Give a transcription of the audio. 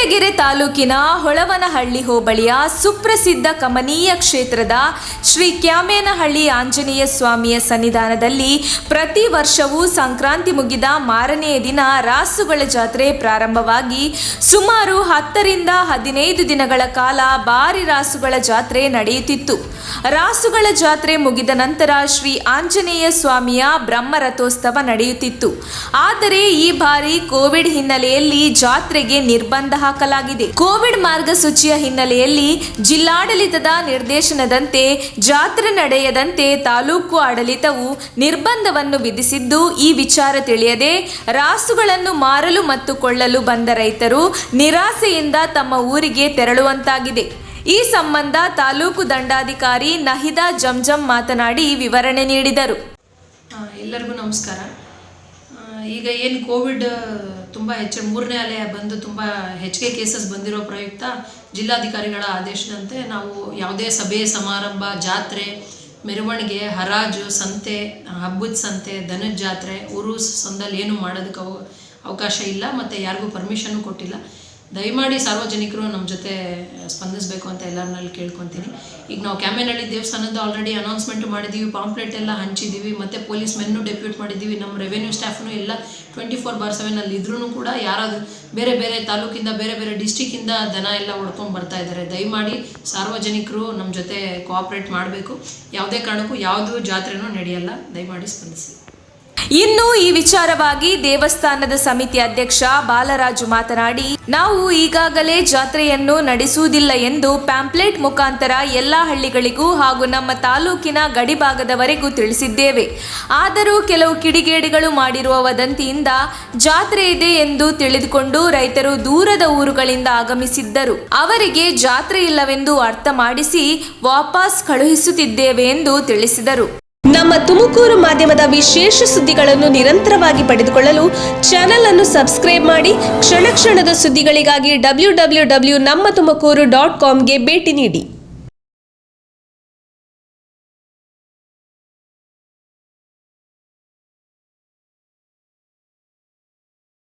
ಕೊರಟಗೆರೆ ತಾಲೂಕಿನ ಹೊಳವನಹಳ್ಳಿ ಹೋಬಳಿಯ ಸುಪ್ರಸಿದ್ಧ ಕಮನೀಯ ಕ್ಷೇತ್ರದ ಶ್ರೀ ಕ್ಯಾಮೇನಹಳ್ಳಿ ಆಂಜನೇಯ ಸ್ವಾಮಿಯ ಸನ್ನಿಧಾನದಲ್ಲಿ ಪ್ರತಿ ವರ್ಷವೂ ಸಂಕ್ರಾಂತಿ ಮುಗಿದ ಮಾರನೆಯ ದಿನ ರಾಸುಗಳ ಜಾತ್ರೆ ಪ್ರಾರಂಭವಾಗಿ ಸುಮಾರು 10 ರಿಂದ 15 ದಿನಗಳ ಕಾಲ ಭಾರಿ ರಾಸುಗಳ ಜಾತ್ರೆ ನಡೆಯುತ್ತಿತ್ತು. ರಾಸುಗಳ ಜಾತ್ರೆ ಮುಗಿದ ನಂತರ ಶ್ರೀ ಆಂಜನೇಯ ಸ್ವಾಮಿಯ ಬ್ರಹ್ಮರಥೋತ್ಸವ ನಡೆಯುತ್ತಿತ್ತು. ಆದರೆ ಈ ಬಾರಿ ಕೋವಿಡ್ ಹಿನ್ನೆಲೆಯಲ್ಲಿ ಜಾತ್ರೆಗೆ ನಿರ್ಬಂಧ ಹಾಕಲಾಗಿದೆ. ಕೋವಿಡ್ ಮಾರ್ಗಸೂಚಿಯ ಹಿನ್ನೆಲೆಯಲ್ಲಿ ಜಿಲ್ಲಾಡಳಿತದ ನಿರ್ದೇಶನದಂತೆ ಜಾತ್ರೆ ನಡೆಯದಂತೆ ತಾಲೂಕು ಆಡಳಿತವು ನಿರ್ಬಂಧವನ್ನು ವಿಧಿಸಿದ್ದು, ಈ ವಿಚಾರ ತಿಳಿಯದೆ ರಾಸುಗಳನ್ನು ಮಾರಲು ಮತ್ತು ಕೊಳ್ಳಲು ಬಂದ ರೈತರು ನಿರಾಸೆಯಿಂದ ತಮ್ಮ ಊರಿಗೆ ತೆರಳುವಂತಾಗಿದೆ. ಈ ಸಂಬಂಧ ತಾಲೂಕು ದಂಡಾಧಿಕಾರಿ ನಹಿದಾ ಜಂಜಂ ಮಾತನಾಡಿ ವಿವರಣೆ ನೀಡಿದರು. ಎಲ್ಲರಿಗೂ ನಮಸ್ಕಾರ. ಈಗ ಏನು ಕೋವಿಡ್ ತುಂಬ ಮೂರನೇ ಅಲೆ ಬಂದು ತುಂಬ ಹೆಚ್ಚಿಗೆ ಕೇಸಸ್ ಬಂದಿರೋ ಪ್ರಯುಕ್ತ ಜಿಲ್ಲಾಧಿಕಾರಿಗಳ ಆದೇಶದಂತೆ ನಾವು ಯಾವುದೇ ಸಭೆ ಸಮಾರಂಭ, ಜಾತ್ರೆ, ಮೆರವಣಿಗೆ, ಹರಾಜು, ಸಂತೆ, ಹಬ್ಬದ ಸಂತೆ, ದನದ ಜಾತ್ರೆ, ಉರುಸ್ ಸಂದಲ್ಲಿ ಏನು ಮಾಡೋದಕ್ಕೆ ಅವಕಾಶ ಇಲ್ಲ ಮತ್ತು ಯಾರಿಗೂ ಪರ್ಮಿಷನ್ನು ಕೊಟ್ಟಿಲ್ಲ. ದಯಮಾಡಿ ಸಾರ್ವಜನಿಕರು ನಮ್ಮ ಜೊತೆ ಸ್ಪಂದಿಸಬೇಕು ಅಂತ ಎಲ್ಲರನ್ನಲ್ಲಿ ಕೇಳ್ಕೊತೀನಿ. ಈಗ ನಾವು ಕ್ಯಾಮೇನಹಳ್ಳಿ ದೇವಸ್ಥಾನದ ಆಲ್ರೆಡಿ ಅನೌನ್ಸ್ಮೆಂಟು ಮಾಡಿದ್ದೀವಿ, ಪಾಂಪ್ಲೆಟ್ ಎಲ್ಲ ಹಂಚಿದ್ದೀವಿ, ಮತ್ತು ಪೊಲೀಸ್ ಮೆನ್ನು ಡೆಪ್ಯೂಟ್ ಮಾಡಿದ್ದೀವಿ. ನಮ್ಮ ರೆವೆನ್ಯೂ ಸ್ಟಾಫ್ನು ಎಲ್ಲ 24/7 ಅಲ್ಲಿ ಇದ್ರೂ ಕೂಡ ಯಾರಾದರೂ ಬೇರೆ ಬೇರೆ ತಾಲೂಕಿಂದ ಬೇರೆ ಬೇರೆ ಡಿಸ್ಟಿಕ್ಕಿಂದ ದನ ಎಲ್ಲ ಹೊಡ್ಕೊಂಡು ಬರ್ತಾ ಇದ್ದಾರೆ. ದಯಮಾಡಿ ಸಾರ್ವಜನಿಕರು ನಮ್ಮ ಜೊತೆ ಕೋಆಪ್ರೇಟ್ ಮಾಡಬೇಕು. ಯಾವುದೇ ಕಾರಣಕ್ಕೂ ಯಾವುದೂ ಜಾತ್ರೆನೂ ನಡೆಯಲ್ಲ. ದಯಮಾಡಿ ಸ್ಪಂದಿಸಿ. ಇನ್ನು ಈ ವಿಚಾರವಾಗಿ ದೇವಸ್ಥಾನದ ಸಮಿತಿ ಅಧ್ಯಕ್ಷ ಬಾಲರಾಜು ಮಾತನಾಡಿ, ನಾವು ಈಗಾಗಲೇ ಜಾತ್ರೆಯನ್ನು ನಡೆಸುವುದಿಲ್ಲ ಎಂದು ಪ್ಯಾಂಪ್ಲೆಟ್ ಮುಖಾಂತರ ಎಲ್ಲ ಹಳ್ಳಿಗಳಿಗೂ ಹಾಗೂ ನಮ್ಮ ತಾಲೂಕಿನ ಗಡಿಭಾಗದವರೆಗೂ ತಿಳಿಸಿದ್ದೇವೆ. ಆದರೂ ಕೆಲವು ಕಿಡಿಗೇಡಿಗಳು ಮಾಡಿರುವ ವದಂತಿಯಿಂದ ಜಾತ್ರೆ ಇದೆ ಎಂದು ತಿಳಿದುಕೊಂಡು ರೈತರು ದೂರದ ಊರುಗಳಿಂದ ಆಗಮಿಸಿದ್ದರು. ಅವರಿಗೆ ಜಾತ್ರೆ ಇಲ್ಲವೆಂದು ಅರ್ಥ ಮಾಡಿಸಿ ವಾಪಸ್ ಕಳುಹಿಸುತ್ತಿದ್ದೇವೆ ಎಂದು ತಿಳಿಸಿದರು. ನಮ್ಮ ತುಮಕೂರು ಮಾಧ್ಯಮದ ವಿಶೇಷ ಸುದ್ದಿಗಳನ್ನು ನಿರಂತರವಾಗಿ ಪಡೆದುಕೊಳ್ಳಲು ಚಾನೆಲ್ ಅನ್ನು ಸಬ್ಸ್ಕ್ರೈಬ್ ಮಾಡಿ. ಕ್ಷಣ ಕ್ಷಣದ ಸುದ್ದಿಗಳಿಗಾಗಿ www.nammathumakuru.com ಗೆ ಭೇಟಿ ನೀಡಿ.